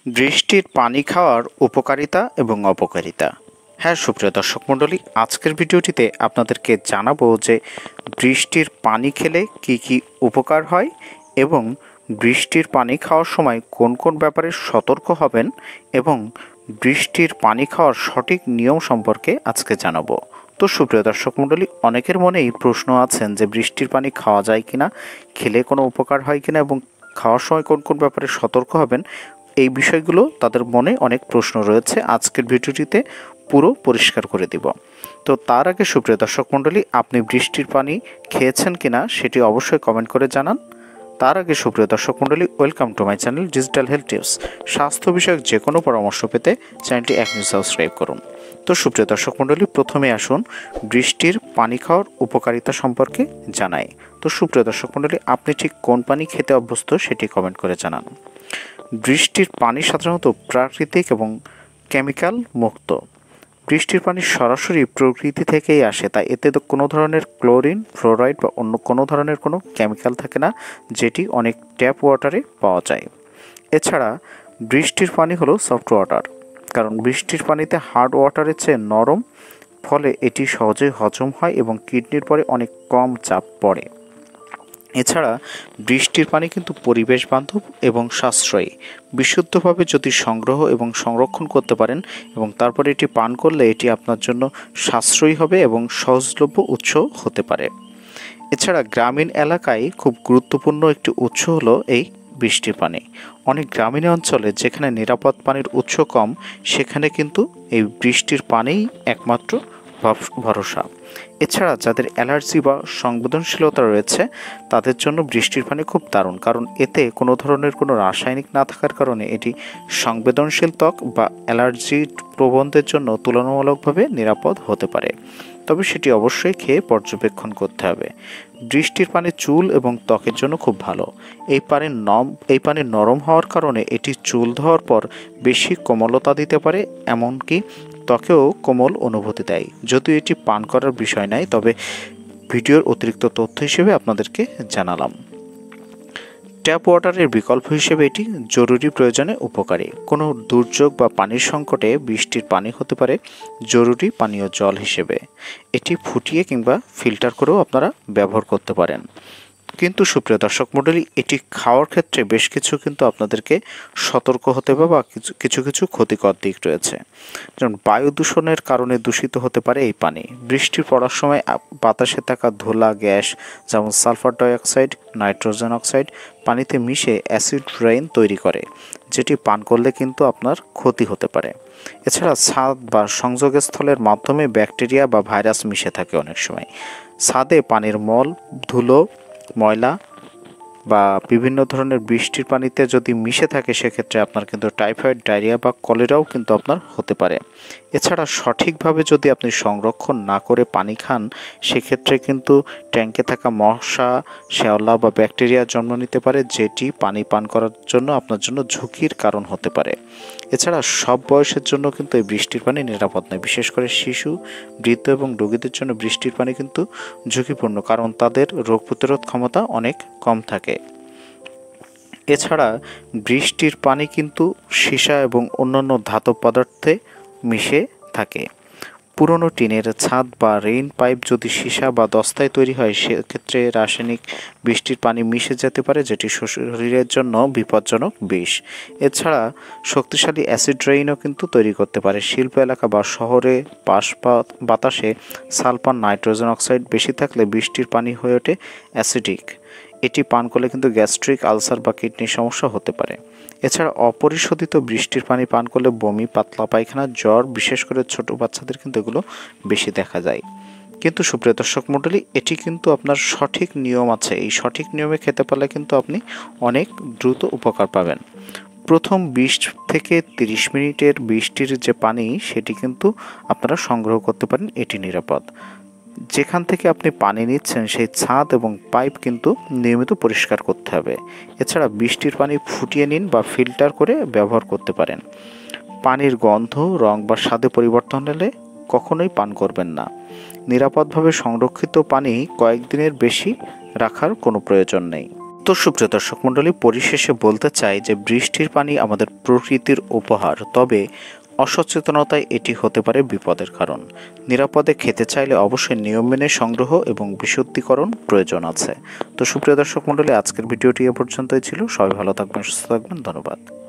বৃষ্টির পানি খাওয়ার উপকারিতা এবং অপকারিতা। হ্যাঁ সুপ্রিয় দর্শক মণ্ডলী, আজকের ভিডিওটিতে আপনাদেরকে জানাবো যে বৃষ্টির পানি খেলে কি কি উপকার হয় এবং বৃষ্টির পানি খাওয়ার সময় কোন কোন ব্যাপারে সতর্ক হবেন এবং বৃষ্টির পানি খাওয়ার সঠিক নিয়ম সম্পর্কে আজকে জানাবো। তো সুপ্রিয় দর্শক মণ্ডলী, অনেকের মনেই প্রশ্ন আছেন যে বৃষ্টির পানি খাওয়া যায় কিনা, খেলে কোনো উপকার হয় কিনা এবং খাওয়ার সময় কোন কোন ব্যাপারে সতর্ক হবেন, এই বিষয়গুলো তাদের মনে অনেক প্রশ্ন রয়েছে। আজকের ভিডিওটিতে পুরো পরিষ্কার করে দিব। তো তার আগে সুপ্রিয় দর্শক মণ্ডলী, আপনি বৃষ্টির পানি খেয়েছেন কিনা সেটি অবশ্যই কমেন্ট করে জানান। তার আগে সুপ্রিয় দর্শক মণ্ডলী, welcome to my channel digital health tips. স্বাস্থ্য বিষয়ক যে কোনো পরামর্শ পেতে চ্যানেলটি এখনই সাবস্ক্রাইব করুন। তো সুপ্রিয় দর্শক মণ্ডলী, প্রথমে আসুন বৃষ্টির পানি খাওয়ার উপকারিতা সম্পর্কে জানাই। তো সুপ্রিয় দর্শক মণ্ডলী, আপনি ঠিক কোন পানি খেতে অভ্যস্ত সেটি কমেন্ট করে জানান। বৃষ্টির পানি সাধারণত প্রাকৃতিক এবং কেমিক্যাল মুক্ত। বৃষ্টির পানি সরাসরি প্রকৃতি থেকেই আসে, তাই এতে তো কোনো ধরনের ক্লোরিন, ফ্লোরাইড বা অন্য কোনো ধরনের কোনো কেমিক্যাল থাকে না, যেটি অনেক ট্যাপ ওয়াটারে পাওয়া যায়। এছাড়া বৃষ্টির পানি হলো সফট ওয়াটার, কারণ বৃষ্টির পানিতে হার্ড ওয়াটারের চেয়ে নরম, ফলে এটি সহজেই হজম হয় এবং কিডনির পরে অনেক কম চাপ পড়ে। এছাড়া বৃষ্টির পানি কিন্তু পরিবেশ বান্ধব এবং সাশ্রয়ী। বিশুদ্ধভাবে যদি সংগ্রহ এবং সংরক্ষণ করতে পারেন এবং তারপরে এটি পান করলে এটি আপনার জন্য সাশ্রয়ী হবে এবং সহজলভ্য উৎস হতে পারে। এছাড়া গ্রামীণ এলাকায় খুব গুরুত্বপূর্ণ একটি উৎস হলো এই বৃষ্টির পানি। অনেক গ্রামীণ অঞ্চলে যেখানে নিরাপদ পানির উৎস কম, সেখানে কিন্তু এই বৃষ্টির পানিই একমাত্র ভরসা। এছাড়া যাদের অ্যালার্জি বা সংবেদনশীলতা রয়েছে তাদের জন্য বৃষ্টির পানি খুব দারুণ, কারণ এতে কোনো ধরনের কোনো রাসায়নিক না থাকার কারণে এটি সংবেদনশীল ত্বক বা অ্যালার্জি প্রবণদের জন্য তুলনামূলকভাবে নিরাপদ হতে পারে, তবে সেটি অবশ্যই খেয়ে পর্যবেক্ষণ করতে হবে। বৃষ্টির পানি চুল এবং ত্বকের জন্য খুব ভালো। এই পানি নরম হওয়ার কারণে এটি চুল ধোয়ার পর বেশি কোমলতা দিতে পারে, এমনকি ত্বকেও কোমল অনুভূতি দেয়। যদিও এটি পান করার বিষয় নয়, তবে ভিডিওর অতিরিক্ত তথ্য হিসেবে আপনাদেরকে জানালাম। ট্যাপ ওয়াটারের বিকল্প হিসেবে এটি জরুরি প্রয়োজনে উপকারী। কোনো দুর্যোগ বা পানির সংকটে বৃষ্টির পানি হতে পারে জরুরি পানীয় জল হিসেবে। এটি ফুটিয়ে কিংবা ফিল্টার করেও আপনারা ব্যবহার করতে পারেন। কিন্তু সুপ্রিয় দর্শক মণ্ডলী, এটি খাওয়ার ক্ষেত্রে বেশ কিছু কিন্তু আপনাদেরকে সতর্ক হতে হবে বা কিছু কিছু ক্ষতিকর দিক রয়েছে। যেমন বায়ু দূষণের কারণে দূষিত হতে পারে এই পানি। বৃষ্টি পড়ার সময় বাতাসে থাকা ধুলা গ্যাস, যেমন সালফার ডাইঅক্সাইড, নাইট্রোজেন অক্সাইড পানিতে মিশে অ্যাসিড রেইন তৈরি করে, যেটি পান করলে কিন্তু আপনার ক্ষতি হতে পারে। এছাড়া ছাদ বা সংযোগস্থলের মাধ্যমে ব্যাকটেরিয়া বা ভাইরাস মিশে থাকে অনেক সময়। ছাদে পানির মল, ধুলো, ময়লা বা বিভিন্ন ধরনের বৃষ্টির পানিতে যদি মিশে থাকে, সেক্ষেত্রে আপনার কিন্তু টাইফয়েড, ডায়রিয়া বা কলেরাও কিন্তু আপনার হতে পারে। এছাড়া সঠিকভাবে যদি আপনি সংরক্ষণ না করে পানি খান, সেক্ষেত্রে কিন্তু ট্যাঙ্কে থাকা মশা, শ্যাওলা বা ব্যাকটেরিয়া জন্ম নিতে পারে, যেটি পানি পান করার জন্য আপনার জন্য ঝুঁকির কারণ হতে পারে। এছাড়া সব বয়সের জন্য কিন্তু এই বৃষ্টির পানি নিরাপদ নয়। বিশেষ করে শিশু, বৃদ্ধ এবং রোগীদের জন্য বৃষ্টির পানি কিন্তু ঝুঁকিপূর্ণ, কারণ তাদের রোগ প্রতিরোধ ক্ষমতা অনেক কম থাকে। এছাড়া বৃষ্টির পানি কিন্তু সীসা এবং অন্যান্য ধাতব পদার্থে মিশে থাকে। পুরনো টিনের ছাদ বা রেইন পাইপ যদি সীসা বা দস্তায় তৈরি হয়, সেক্ষেত্রে রাসায়নিক বৃষ্টির পানি মিশে যেতে পারে, যেটি শরীরের জন্য বিপজ্জনক বিষ। এছাড়া শক্তিশালী অ্যাসিড রেইনও কিন্তু তৈরি করতে পারে। শিল্প এলাকা বা শহরে বাতাসে সালফার, নাইট্রোজেন অক্সাইড বেশি থাকলে বৃষ্টির পানি হয়ে ওঠে অ্যাসিডিক। এটি পান করলে কিন্তু গ্যাস্ট্রিক আলসার বা কিডনির সমস্যা হতে পারে। এছাড়া অপরিশোধিত বৃষ্টির পানি পান করলে বমি, পাতলা পায়খানা, জ্বর, বিশেষ করে ছোট বাচ্চাদের কিন্তু এগুলো বেশি দেখা যায়। কিন্তু সুপ্রিয় দর্শক মণ্ডলী, এটি কিন্তু আপনার সঠিক নিয়ম আছে। এই সঠিক নিয়মে খেতে পারলে কিন্তু আপনি অনেক দ্রুত উপকার পাবেন। প্রথম 20 থেকে 30 মিনিটের বৃষ্টির যে পানি, সেটি কিন্তু আপনারা সংগ্রহ করতে পারেন, এটি নিরাপদ। যেখান থেকে আপনি পানি নিচ্ছেন সেই ছাদ এবং পাইপ কিন্তু নিয়মিত পরিষ্কার করতে হবে। এছাড়া বৃষ্টির পানি ফুটিয়ে নিন বা ফিল্টার করে ব্যবহার করতে পারেন। পানির গন্ধ, রং বা স্বাদে পরিবর্তন হলে কখনোই পান করবেন না। নিরাপদভাবে সংরক্ষিত পানি কয়েকদিনের বেশি রাখার কোনো প্রয়োজন নেই। তো সুপ্রিয় দর্শক মণ্ডলী, পরিশেষে বলতে চাই যে বৃষ্টির পানি আমাদের প্রকৃতির উপহার, তবে অসচেতনতায় এটি হতে পারে বিপদের কারণ। নিরাপদে খেতে চাইলে অবশ্যই নিয়ম মেনে সংগ্রহ এবং বিশুদ্ধীকরণ প্রয়োজন আছে। তো সুপ্রিয় দর্শক মণ্ডলী, আজকের ভিডিওটি এ পর্যন্তই ছিল। সবাই ভালো থাকবেন, সুস্থ থাকবেন। ধন্যবাদ।